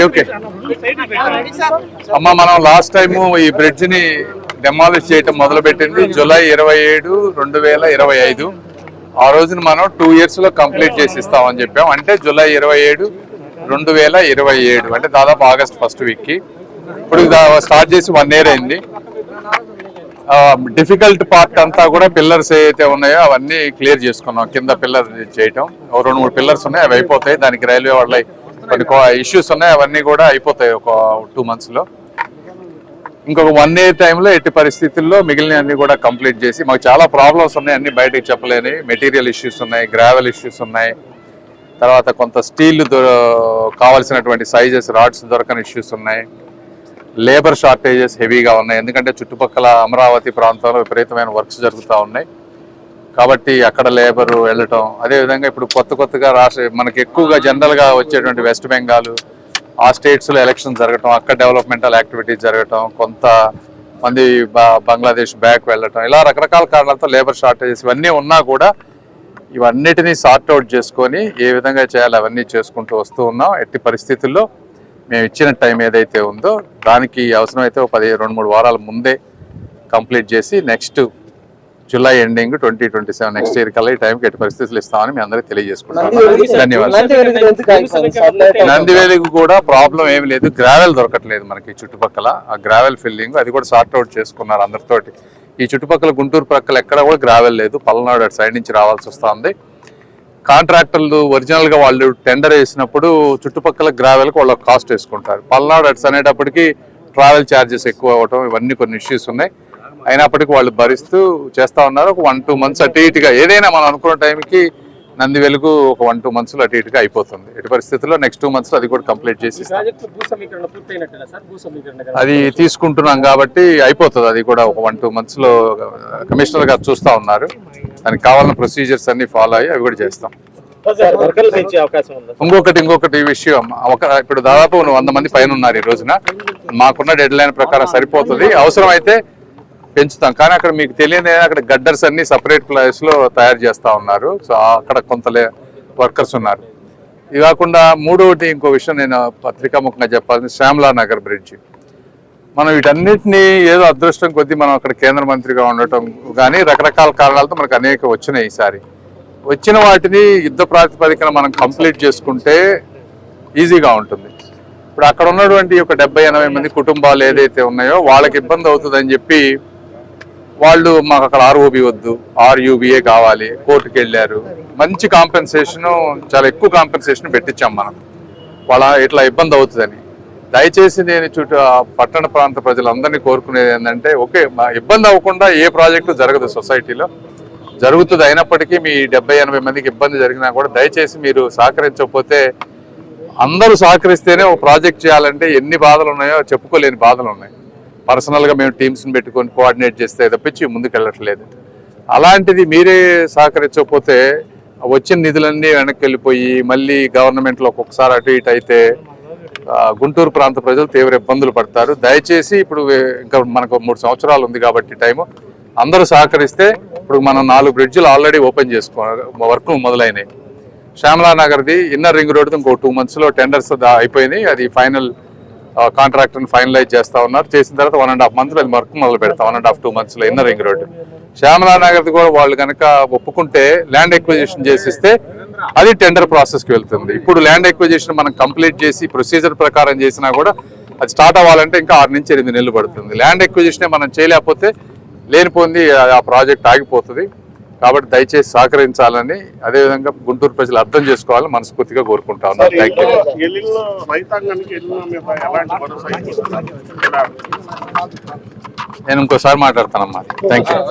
Okay అమ్మ, మనం last time ఈ బ్రిడ్జ్ ని డెమాలిష్ చేయటం మొదలుపెట్టింది జూలై 27, 2025. ఆ రోజున మనం 2 years లో కంప్లీట్ చేసి ఇస్తామని చెప్పాం. అంటే జూలై 27, 2027, అంటే దాదాపు ఆగస్ట్ ఫస్ట్ వీక్ కి. ఇప్పుడు స్టార్ట్ చేసి 1 year అయింది. డిఫికల్ట్ పార్ట్ అంతా కూడా పిల్లర్స్ ఏవైతే ఉన్నాయో అవన్నీ క్లియర్ చేసుకున్నాం. కింద పిల్లర్ చేయటం 2-3 పిల్లర్స్ ఉన్నాయి, అవి అయిపోతాయి. దానికి రైల్వే వాళ్ళ కొన్ని ఇష్యూస్ ఉన్నాయి, అవన్నీ కూడా అయిపోతాయి ఒక 2 months లో. ఇంకొక 1 year టైంలో ఎట్టి పరిస్థితుల్లో మిగిలిన అన్ని కూడా కంప్లీట్ చేసి, మాకు చాలా ప్రాబ్లమ్స్ ఉన్నాయి, అన్ని బయటకు చెప్పలేని మెటీరియల్ ఇష్యూస్ ఉన్నాయి, గ్రావెల్ ఇష్యూస్ ఉన్నాయి, తర్వాత కొంత స్టీల్ కావాల్సినటువంటి సైజెస్ రాడ్స్ దొరకని ఇష్యూస్ ఉన్నాయి, లేబర్ షార్టేజెస్ హెవీగా ఉన్నాయి. ఎందుకంటే చుట్టుపక్కల అమరావతి ప్రాంతంలో విపరీతమైన వర్క్స్ జరుగుతూ ఉన్నాయి కాబట్టి అక్కడ లేబర్ వెళ్ళటం. అదేవిధంగా ఇప్పుడు కొత్తగా మనకి ఎక్కువగా జనరల్గా వచ్చేటువంటి వెస్ట్ బెంగాల్ ఆ స్టేట్స్లో ఎలక్షన్ జరగటం, అక్కడ డెవలప్మెంటల్ యాక్టివిటీస్ జరగటం, కొంతమంది బంగ్లాదేశ్ బ్యాక్ వెళ్ళటం, ఇలా రకరకాల కారణాలతో లేబర్ షార్టేజెస్ ఇవన్నీ ఉన్నా కూడా ఇవన్నిటినీ సార్ట్అవుట్ చేసుకొని ఏ విధంగా చేయాలి అవన్నీ చేసుకుంటూ వస్తూ ఉన్నాం. ఎట్టి పరిస్థితుల్లో మేము ఇచ్చిన టైం ఏదైతే ఉందో దానికి అవసరమైతే ఒక 2-3 వారాల ముందే కంప్లీట్ చేసి next July ending 2027 next year కల్లా ఈ టైంకి ఎట్టి పరిస్థితులు ఇస్తామని మీ అందరికీ తెలియజేసుకుంటాం. ధన్యవాదాలు. నందివేలికి కూడా ప్రాబ్లం ఏమి లేదు, గ్రావెల్ దొరకట్లేదు మనకి చుట్టుపక్కల. ఆ గ్రావెల్ ఫిల్లింగ్ అది కూడా సార్ట్అవుట్ చేసుకున్నారు అందరితోటి. ఈ చుట్టుపక్కల గుంటూరు ప్రక్కల ఎక్కడ కూడా గ్రావెల్ లేదు, పల్నాడు అటు సైడ్ నుంచి రావాల్సి వస్తుంది. కాంట్రాక్టర్లు ఒరిజినల్ గా వాళ్ళు టెండర్ వేసినప్పుడు చుట్టుపక్కల గ్రావెల్కి వాళ్ళు కాస్ట్ వేసుకుంటారు. పల్నాడు అట్స్ అనేటప్పటికి ట్రావెల్ ఛార్జెస్ ఎక్కువ అవ్వటం, ఇవన్నీ కొన్ని ఇష్యూస్ ఉన్నాయి. అయినప్పటికీ వాళ్ళు భరిస్తూ చేస్తూ ఉన్నారు. ఒక 1-2 months అటు ఇటుగా ఏదైనా మనం అనుకున్న టైంకి నందివేలుకు ఒక 1-2 months అటు ఇటుగా అయిపోతుంది. ఎట్టి పరిస్థితుల్లో నెక్స్ట్ 2 months అది కూడా కంప్లీట్ చేసి అది తీసుకుంటున్నాం కాబట్టి అయిపోతుంది. అది కూడా ఒక 1-2 months లో కమిషనర్ గారు చూస్తూ ఉన్నారు. దానికి కావాలన్న ప్రొసీజర్స్ అన్ని ఫాలో అయ్యి అవి కూడా చేస్తాం. ఇంకొకటి ఈ విషయం, ఇప్పుడు దాదాపు 100 మంది పైన ఉన్నారు ఈ రోజున. మాకున్న డెడ్ లైన్ ప్రకారం సరిపోతుంది, అవసరం అయితే పెంచుతాం. కానీ అక్కడ మీకు తెలియని అక్కడ గడ్డర్స్ అన్ని సపరేట్ ప్లేస్ లో తయారు చేస్తా ఉన్నారు. సో అక్కడ కొంత వర్కర్స్ ఉన్నారు. ఇది కాకుండా మూడోటి ఇంకో విషయం నేను పత్రికాముఖంగా చెప్పాల్సింది, శ్యామలా నగర్ బ్రిడ్జి. మనం వీటన్నిటినీ ఏదో అదృష్టం కొద్దీ మనం అక్కడ కేంద్ర మంత్రిగా ఉండటం కానీ రకరకాల కారణాలతో మనకు అనేక వచ్చినాయి. ఈసారి వచ్చిన వాటిని యుద్ధ ప్రాతిపదికన మనం కంప్లీట్ చేసుకుంటే ఈజీగా ఉంటుంది. ఇప్పుడు అక్కడ ఉన్నటువంటి ఒక 70-80 మంది కుటుంబాలు ఏదైతే ఉన్నాయో వాళ్ళకి ఇబ్బంది అవుతుందని చెప్పి వాళ్ళు మాకు అక్కడ ఆర్ఓబి వద్దు, ఆర్యూబిఏ కావాలి, కోర్టుకు వెళ్ళారు. మంచి కాంపెన్సేషన్, చాలా ఎక్కువ కాంపెన్సేషన్ పెట్టించాం మనం, వాళ్ళ ఇట్లా ఇబ్బంది అవుతుందని. దయచేసి నేను పట్టణ ప్రాంత ప్రజలందరినీ కోరుకునేది ఏంటంటే, ఓకే ఇబ్బంది అవ్వకుండా ఏ ప్రాజెక్టు జరగదు, సొసైటీలో జరుగుతుంది. అయినప్పటికీ మీ 70-80 మందికి ఇబ్బంది జరిగినా కూడా దయచేసి మీరు సహకరించకపోతే, అందరూ సహకరిస్తేనే ఒక ప్రాజెక్ట్ చేయాలంటే ఎన్ని బాధలు ఉన్నాయో చెప్పుకోలేని బాధలు ఉన్నాయి. పర్సనల్గా మేము టీమ్స్ని పెట్టుకొని కోఆర్డినేట్ చేస్తే తప్పించి ముందుకు వెళ్ళట్లేదు. అలాంటిది మీరే సహకరించకపోతే వచ్చిన నిధులన్నీ వెనక్కి వెళ్ళిపోయి మళ్ళీ గవర్నమెంట్లో ఒక్కొక్కసారి అటు ఇటు అయితే గుంటూరు ప్రాంత ప్రజలు తీవ్ర ఇబ్బందులు పడతారు. దయచేసి ఇప్పుడు ఇంకా మనకు 3 సంవత్సరాలు ఉంది కాబట్టి టైము, అందరూ సహకరిస్తే ఇప్పుడు మనం 4 బ్రిడ్జిలు ఆల్రెడీ ఓపెన్ వర్క్ మొదలైనవి. శ్యామలా నగర్ది ఇన్నర్ రింగ్ రోడ్డు ఇంకో 2 months లో టెండర్స్ అయిపోయినాయి. అది ఫైనల్ కాంట్రాక్టర్ని ఫైనలైజ్ చేస్తా ఉన్నారు. చేసిన తర్వాత 1.5 months అది వర్క్ మొదలు పెడతాం. 1.5-2 months లో ఇన్నర్ రింగ్ రోడ్డు. శ్యామలా నగర్ది కూడా వాళ్ళు కనుక ఒప్పుకుంటే ల్యాండ్ ఎక్విజిషన్ చేసిస్తే అది టెండర్ ప్రాసెస్కి వెళ్తుంది. ఇప్పుడు ల్యాండ్ ఎక్విజిషన్ మనం కంప్లీట్ చేసి ప్రొసీజర్ ప్రకారం చేసినా కూడా అది స్టార్ట్ అవ్వాలంటే ఇంకా 6 నుంచి 8 నెలలు పడుతుంది. ల్యాండ్ ఎక్విజిషనే మనం చేయలేకపోతే లేనిపోయింది ఆ ప్రాజెక్ట్ ఆగిపోతుంది. కాబట్టి దయచేసి సహకరించాలని, అదేవిధంగా గుంటూరు ప్రజలు అర్థం చేసుకోవాలని మనస్ఫూర్తిగా కోరుకుంటా ఉన్నాను. Thank you. నేను ఇంకోసారి మాట్లాడతానమ్మా. Thank you.